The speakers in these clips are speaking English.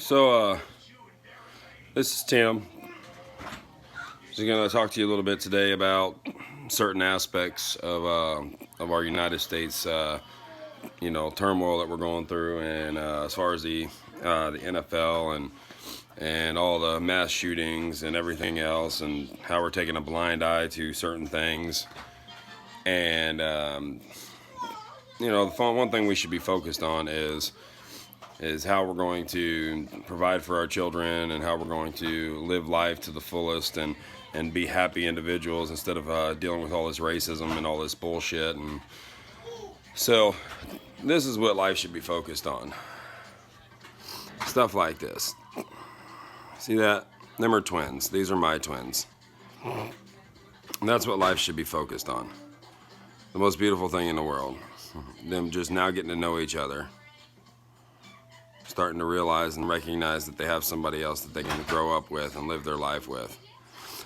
So, this is Tim. Just going to talk to you a little bit today about certain aspects of our United States, turmoil that we're going through, and as far as the NFL and all the mass shootings and everything else, and how we're taking a blind eye to certain things, and the one thing we should be focused on is how we're going to provide for our children and how we're going to live life to the fullest and be happy individuals instead of dealing with all this racism and all this bullshit. And so this is what life should be focused on. Stuff like this. See that? Them are twins. These are my twins. And that's what life should be focused on. The most beautiful thing in the world. Them just now getting to know each other. Starting to realize and recognize that they have somebody else that they can grow up with and live their life with.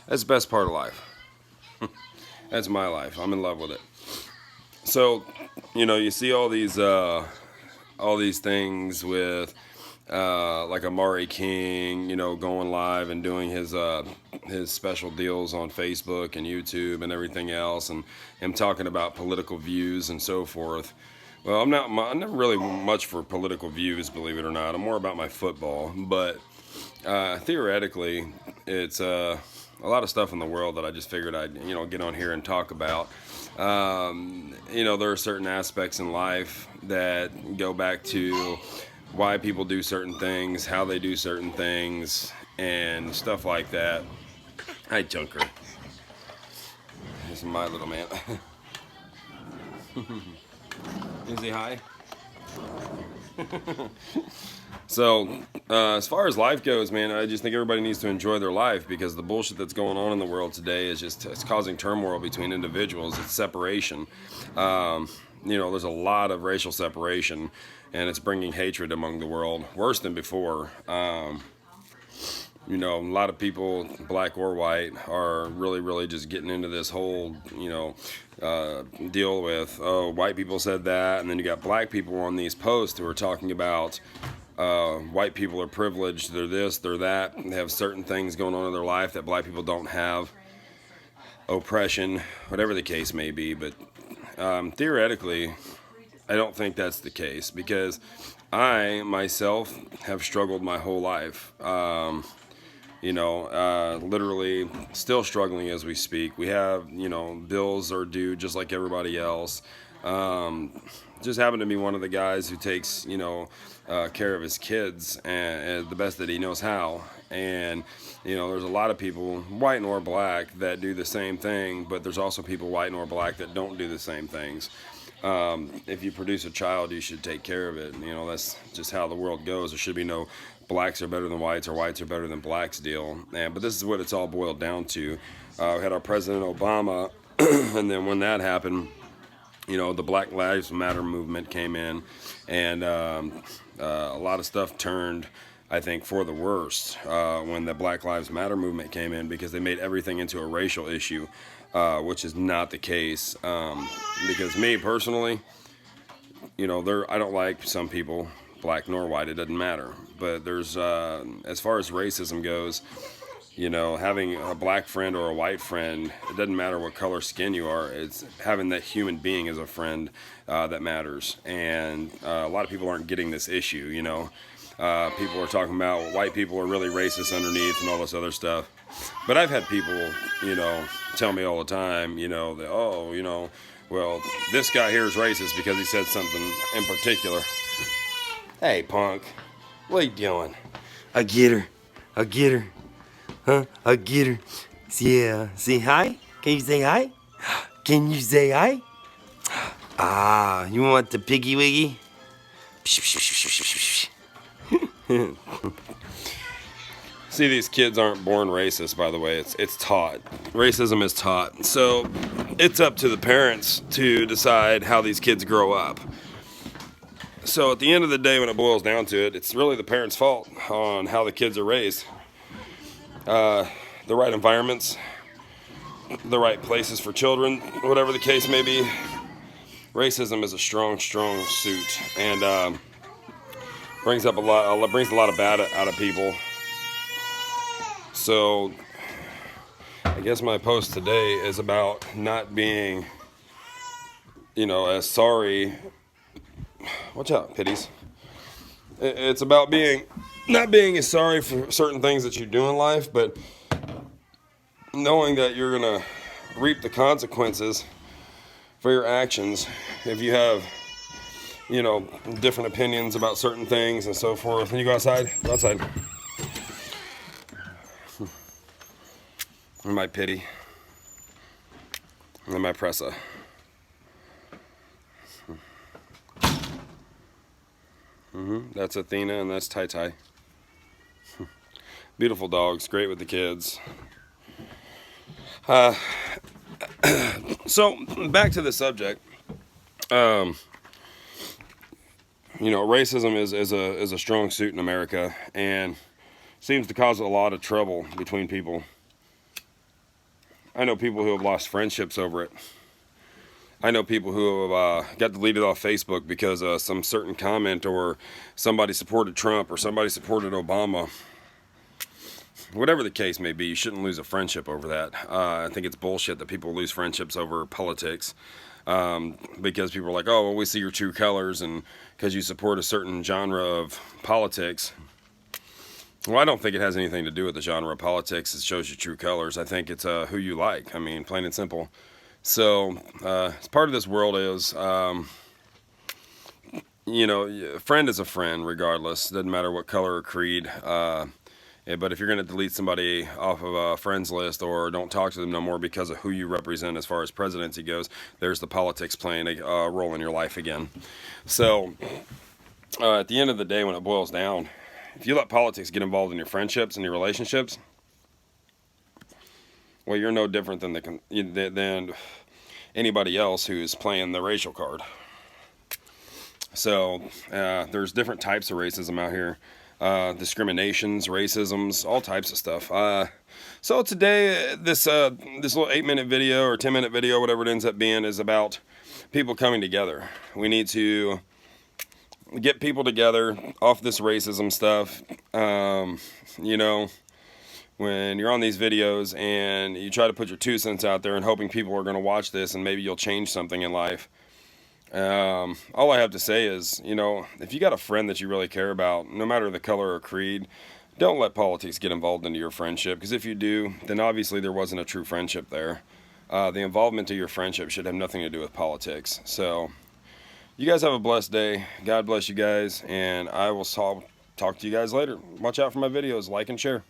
That's the best part of life. That's my life. I'm in love with it. So, you see all these things with like Amari King, going live and doing his special deals on Facebook and YouTube and everything else, and him talking about political views and so forth. Well, I'm not really much for political views, believe it or not. I'm more about my football. But theoretically, it's a lot of stuff in the world that I just figured I'd get on here and talk about. There are certain aspects in life that go back to why people do certain things, how they do certain things, and stuff like that. Hi, Junker. This is my little man. Is he high? So, as far as life goes, man, I just think everybody needs to enjoy their life, because the bullshit that's going on in the world today is it's causing turmoil between individuals. It's separation. There's a lot of racial separation, and it's bringing hatred among the world, worse than before. A lot of people, black or white, are really, really just getting into this whole, deal with, white people said that, and then you got black people on these posts who are talking about white people are privileged, they're this, they're that, they have certain things going on in their life that black people don't have, oppression, whatever the case may be. But theoretically, I don't think that's the case, because I, myself, have struggled my whole life. Literally still struggling as we speak. We have, bills are due just like everybody else. Just happen to be one of the guys who takes, care of his kids and the best that he knows how. And, there's a lot of people, white nor black, that do the same thing, but there's also people, white nor black, that don't do the same things. If you produce a child, you should take care of it. That's just how the world goes. There should be no blacks are better than whites or whites are better than blacks deal. But this is what it's all boiled down to. We had our President Obama, and then when that happened, the Black Lives Matter movement came in, and a lot of stuff turned, I think, for the worst when the Black Lives Matter movement came in, because they made everything into a racial issue, which is not the case. Because me personally, I don't like some people, black nor white, it doesn't matter. But there's, as far as racism goes, having a black friend or a white friend, it doesn't matter what color skin you are. It's having that human being as a friend that matters. And a lot of people aren't getting this issue, People are talking about white people are really racist underneath and all this other stuff. But I've had people, tell me all the time, that, well, this guy here is racist because he said something in particular. Hey, punk, what are you doing? I get her. Huh? I get her. Yeah. Say hi? Can you say hi? Can you say hi? Ah, you want the piggy wiggy? See, these kids aren't born racist, by the way. It's taught. Racism is taught. So it's up to the parents to decide how these kids grow up. So at the end of the day, when it boils down to it, it's really the parents' fault on how the kids are raised. The right environments, the right places for children, whatever the case may be. Racism is a strong suit. And brings up brings a lot of bad out of people. So I guess my post today is about not being, as sorry. Watch out, pitties. It's about not being as sorry for certain things that you do in life, but knowing that you're gonna reap the consequences for your actions if you have, different opinions about certain things and so forth. And you go outside. Go outside. And my pity. And my pressa. That's Athena and that's Tai Tai. Beautiful dogs, great with the kids. So back to the subject. Racism is a strong suit in America and seems to cause a lot of trouble between people. I know people who have lost friendships over it. I know people who have got deleted off Facebook because some certain comment, or somebody supported Trump or somebody supported Obama. Whatever the case may be, you shouldn't lose a friendship over that. I think it's bullshit that people lose friendships over politics, because people are like, oh, well, we see your true colors, and because you support a certain genre of politics. Well, I don't think it has anything to do with the genre of politics. It shows your true colors. I think it's who you like. I mean, plain and simple. So, part of this world is, a friend is a friend regardless. Doesn't matter what color or creed. But if you're going to delete somebody off of a friends list or don't talk to them no more because of who you represent as far as presidency goes, there's the politics playing a role in your life again. So, at the end of the day, when it boils down, if you let politics get involved in your friendships and your relationships, well, you're no different than anybody else who's playing the racial card. So there's different types of racism out here, discriminations, racisms, all types of stuff. So today, this little 8-minute video or 10-minute video, whatever it ends up being, is about people coming together. We need to get people together off this racism stuff. When you're on these videos and you try to put your 2 cents out there and hoping people are going to watch this and maybe you'll change something in life. All I have to say is, if you got a friend that you really care about, no matter the color or creed, don't let politics get involved into your friendship, because if you do, then obviously there wasn't a true friendship there. The involvement of your friendship should have nothing to do with politics. So, you guys have a blessed day. God bless you guys, and I will talk to you guys later. Watch out for my videos. Like and share.